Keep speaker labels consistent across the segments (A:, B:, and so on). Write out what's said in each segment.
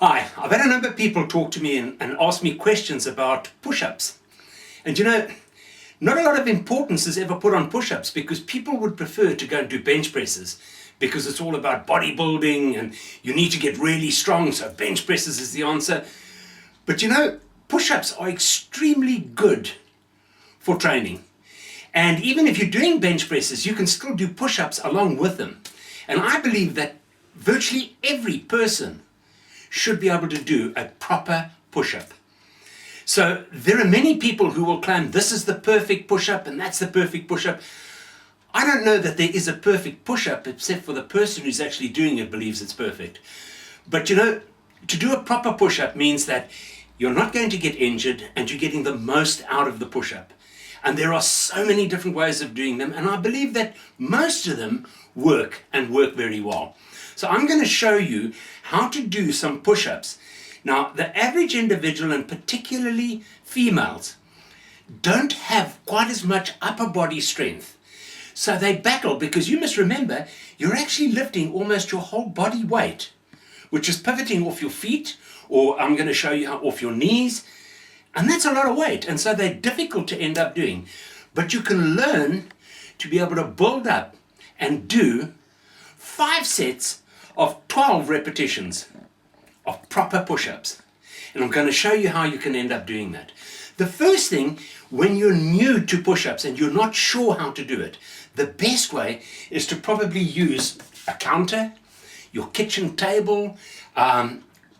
A: Hi, I've had a number of people talk to me and ask me questions about push-ups. And you know, not a lot of importance is ever put on push-ups because people would prefer to go and do bench presses because it's all about bodybuilding and you need to get really strong, so bench presses is the answer. But you know, push-ups are extremely good for training. And even if you're doing bench presses, you can still do push-ups along with them. And I believe that virtually every person should be able to do a proper push-up. So there are many people who will claim this is the perfect push-up and that's the perfect push-up. I don't know that there is a perfect push-up except for the person who's actually doing it believes it's perfect. But you know, to do a proper push-up means that you're not going to get injured and you're getting the most out of the push-up. And there are so many different ways of doing them, and I believe that most of them work and work very well. So I'm going to show you how to do some push-ups. Now, the average individual, and particularly females, don't have quite as much upper body strength. So they battle because you must remember, you're actually lifting almost your whole body weight, which is pivoting off your feet, or I'm going to show you how off your knees. And that's a lot of weight, and so they're difficult to end up doing. But you can learn to be able to build up and do 5 sets of 12 repetitions of proper push-ups. And I'm going to show you how you can end up doing that. The first thing, when you're new to push-ups and you're not sure how to do it, the best way is to probably use a counter, your kitchen table,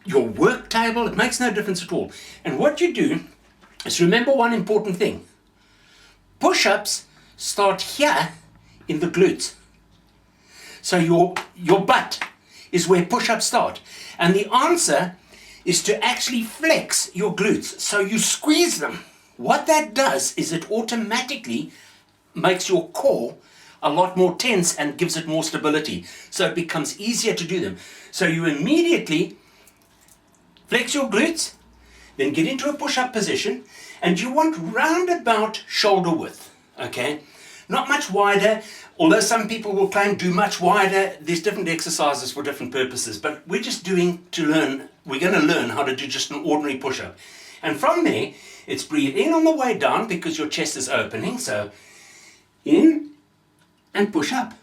A: your work table. It makes no difference at all. And what you do is remember one important thing. Push-ups start here in the glutes. So your butt is where push-ups start. And the answer is to actually flex your glutes. So you squeeze them. What that does is it automatically makes your core a lot more tense and gives it more stability. So it becomes easier to do them. So you immediately flex your glutes, then get into a push-up position, and you want round about shoulder width, okay? Not much wider, although some people will claim do much wider. There's different exercises for different purposes, but we're just we're going to learn how to do just an ordinary push-up. And from there, it's breathe in on the way down because your chest is opening, so in and push up,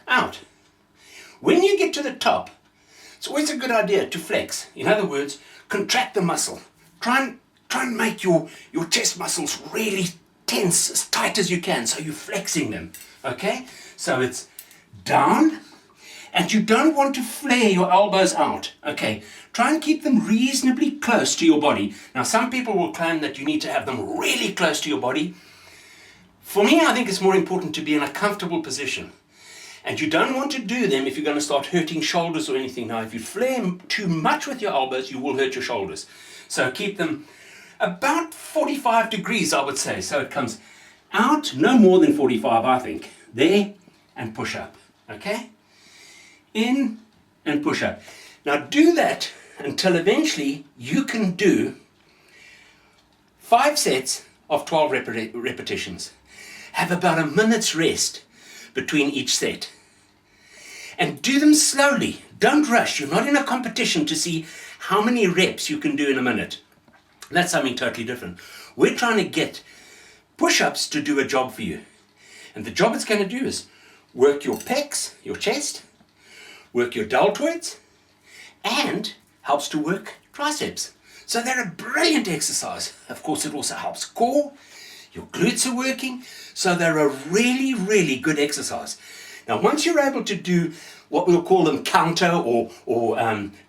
A: out. When you get to the top, it's always a good idea to flex. In other words, contract the muscle. Try and make your chest muscles really tense, as tight as you can, so you're flexing them, okay? So it's down, and you don't want to flare your elbows out, okay? Try and keep them reasonably close to your body. Now, some people will claim that you need to have them really close to your body. For me, I think it's more important to be in a comfortable position. And you don't want to do them if you're going to start hurting shoulders or anything. Now, if you flare too much with your elbows, you will hurt your shoulders. So keep them about 45 degrees, I would say. So it comes out, no more than 45, I think. There, and push up, okay? In and push up. Now do that until eventually you can do 5 sets of 12 repetitions. Have about a minute's rest between each set. And do them slowly. Don't rush. You're not in a competition to see how many reps you can do in a minute. That's something totally different. We're trying to get push-ups to do a job for you. And the job it's going to do is work your pecs, your chest, work your deltoids, and helps to work triceps. So they're a brilliant exercise. Of course, it also helps core. Your glutes are working. So they're a really, really good exercise. Now, once you're able to do what we'll call them counter or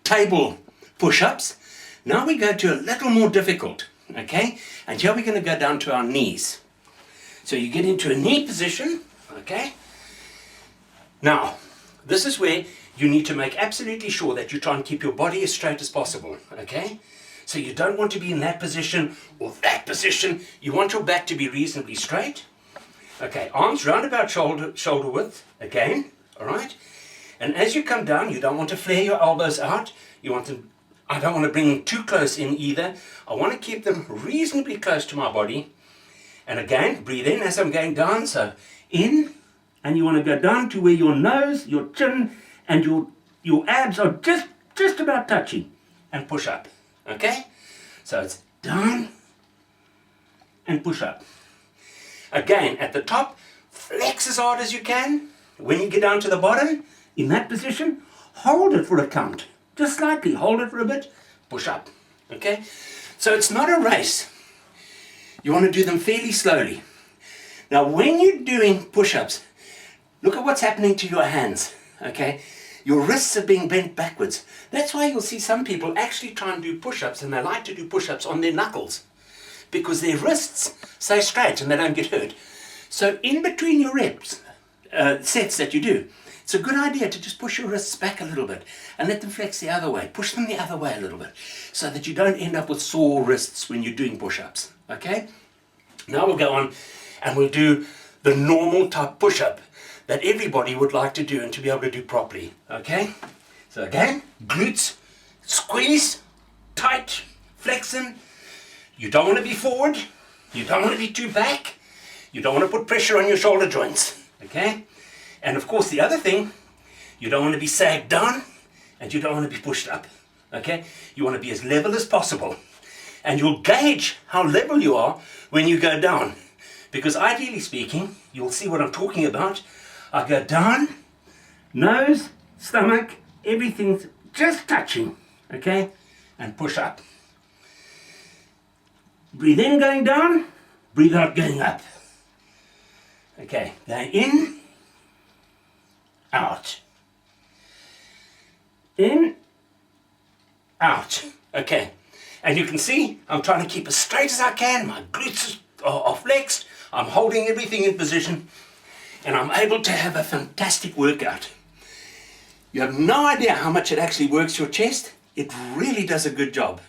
A: table push-ups, now we go to a little more difficult, okay? And here we're going to go down to our knees. So you get into a knee position, okay? Now, this is where you need to make absolutely sure that you try and keep your body as straight as possible, okay? So you don't want to be in that position or that position. You want your back to be reasonably straight. Okay, arms round about shoulder width, again, all right? And as you come down, you don't want to flare your elbows out. I don't want to bring them too close in either. I want to keep them reasonably close to my body. And again, breathe in as I'm going down. So in, and you want to go down to where your nose, your chin, and your abs are just about touching. and push up. Okay? So it's down and push up. Again, at the top, flex as hard as you can. When you get down to the bottom, in that position, hold it for a count. Just slightly, hold it for a bit, push up. Okay? So it's not a race. You want to do them fairly slowly. Now, when you're doing push-ups, look at what's happening to your hands. Okay? Your wrists are being bent backwards. That's why you'll see some people actually try and do push-ups, and they like to do push-ups on their knuckles, because their wrists stay straight and they don't get hurt. So in between your reps, sets that you do, it's a good idea to just push your wrists back a little bit and let them flex the other way. Push them the other way a little bit so that you don't end up with sore wrists when you're doing push-ups. Okay? Now we'll go on and we'll do the normal type push-up that everybody would like to do and to be able to do properly. Okay? So again, glutes, squeeze, tight, flex them. You don't want to be forward. You don't want to be too back. You don't want to put pressure on your shoulder joints. Okay? And of course the other thing, you don't want to be sagged down and you don't want to be pushed up. Okay? You want to be as level as possible. And you'll gauge how level you are when you go down. Because ideally speaking, you'll see what I'm talking about. I go down, nose, stomach, everything's just touching. Okay? And push up. Breathe in going down, breathe out going up. Okay, going in, out. In, out. Okay, and you can see I'm trying to keep as straight as I can. My glutes are flexed. I'm holding everything in position and I'm able to have a fantastic workout. You have no idea how much it actually works your chest. It really does a good job.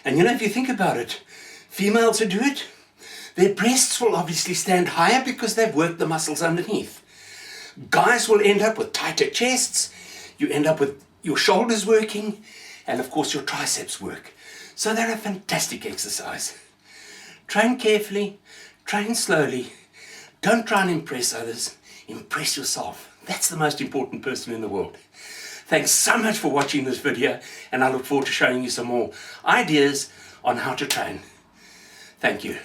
A: And you know, if you think about it, females who do it, their breasts will obviously stand higher because they've worked the muscles underneath. Guys will end up with tighter chests, you end up with your shoulders working, and of course your triceps work. So they're a fantastic exercise. Train carefully, train slowly, don't try and impress others, impress yourself. That's the most important person in the world. Thanks so much for watching this video, and I look forward to showing you some more ideas on how to train. Thank you.